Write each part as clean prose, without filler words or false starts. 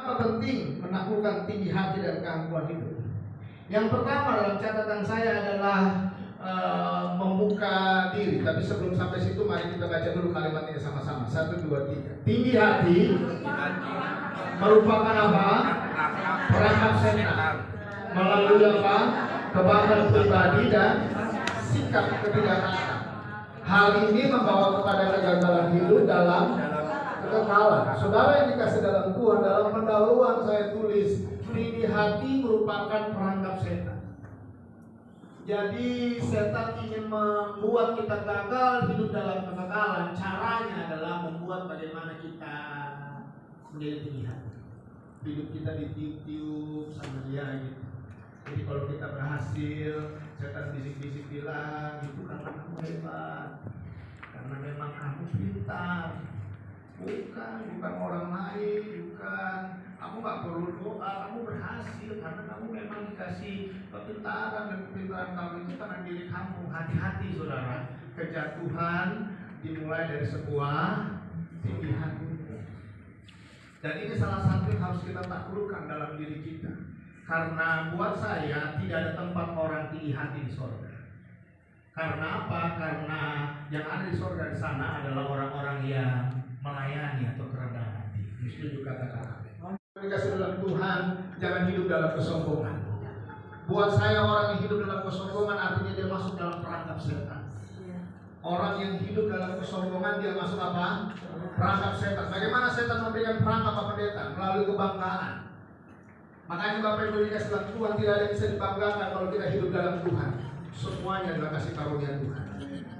Penting menaklukkan tinggi hati dan keangkuhan hidup. Yang pertama dalam catatan saya adalah membuka diri. Tapi sebelum sampai situ, mari kita baca dulu kalimat ini sama-sama. 1, 2, 3. Tinggi hati merupakan apa? Perangkap setan. Melalui apa? Kebanggaan pribadi dan sikap ketidaktaatan. Hal ini membawa kepada kegagalan hidup dalam kekekalan. Saudara yang dikasih dalam Tuhan, dalam pendahuluan saya tulis, tinggi hati merupakan perangkap setan. Jadi setan ingin membuat kita gagal hidup dalam kekekalan. Caranya adalah membuat bagaimana kita menjadi tinggi hati. Hidup kita ditiup sama dia gitu. Jadi kalau kita berhasil, setan bisik-bisik bilang, itu karena kamu hebat, karena memang kamu pintar. Bukan orang lain, bukan. Kamu gak perlu doa, kamu berhasil karena kamu memang dikasih kepintaran, dan kepintaran kamu itu karena diri kamu. Hati-hati saudara, kejatuhan dimulai dari sebuah tinggi hati. Dan ini salah satu yang harus kita taklukkan dalam diri kita. Karena buat saya tidak ada tempat orang tinggi hati di sorga. Karena apa? Karena yang ada di sorga di sana adalah orang-orang yang melayani atau kerendahan hati. Setuju kata-kata. Dikasih dalam Tuhan, jangan hidup dalam kesombongan. Buat saya orang yang hidup dalam kesombongan artinya dia masuk dalam perangkap setan. Orang yang hidup dalam kesombongan dia masuk apa? Perangkap setan. Bagaimana setan memberikan perangkap apa pendeta? Melalui kebanggaan. Makanya Bapak Ibu dikasih dalam Tuhan, tidak ada yang bisa dibanggakan kalau kita hidup dalam Tuhan. Semuanya adalah kasih karunia Tuhan.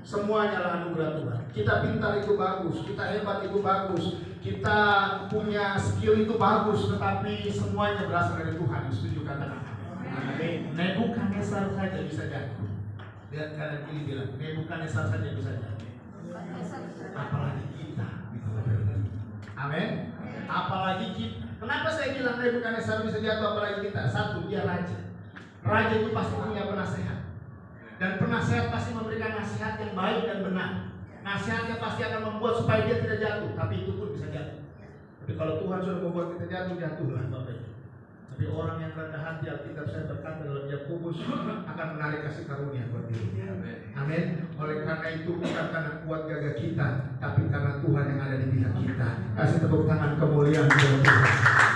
Semuanya adalah anugerah Tuhan. Kita pintar itu bagus, kita hebat itu bagus, kita punya skill itu bagus, tetapi semuanya berasal dari Tuhan. Setuju kata-kata? Amin. Nebukadnezar saja bisa jatuh. Lihat kanan kiri bilang, Nebukadnezar saja bisa jatuh. Apalagi kita. Amin. Apalagi kita. Kenapa saya bilang Nebukadnezar bisa jatuh apalagi kita? Satu, dia raja. Raja itu pasti punya penasehat. Dan penasehat pasti memberikan nasihat yang baik dan benar. Nasihatnya pasti akan membuat supaya dia tidak jatuh, tapi itu pun bisa jatuh. Tapi kalau Tuhan sudah membuat kita jatuh, jatuhlah Bapak. Tapi orang yang rendah hati, Alkitab saya berkata dalam Yakobus, akan menarik kasih karunia buat diri. Amin. Oleh karena itu bukan karena kuat gagah kita, tapi karena Tuhan yang ada di pihak kita. Kasih tepuk tangan kemuliaan buat Tuhan.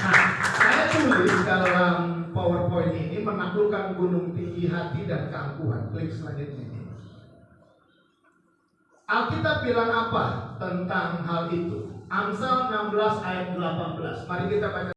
Nah, saya tulis dalam PowerPoint ini menaklukkan gunung tinggi hati dan keangkuhan. Klik selanjutnya. Alkitab bilang apa tentang hal itu? Amsal 16 ayat 18. Mari kita baca.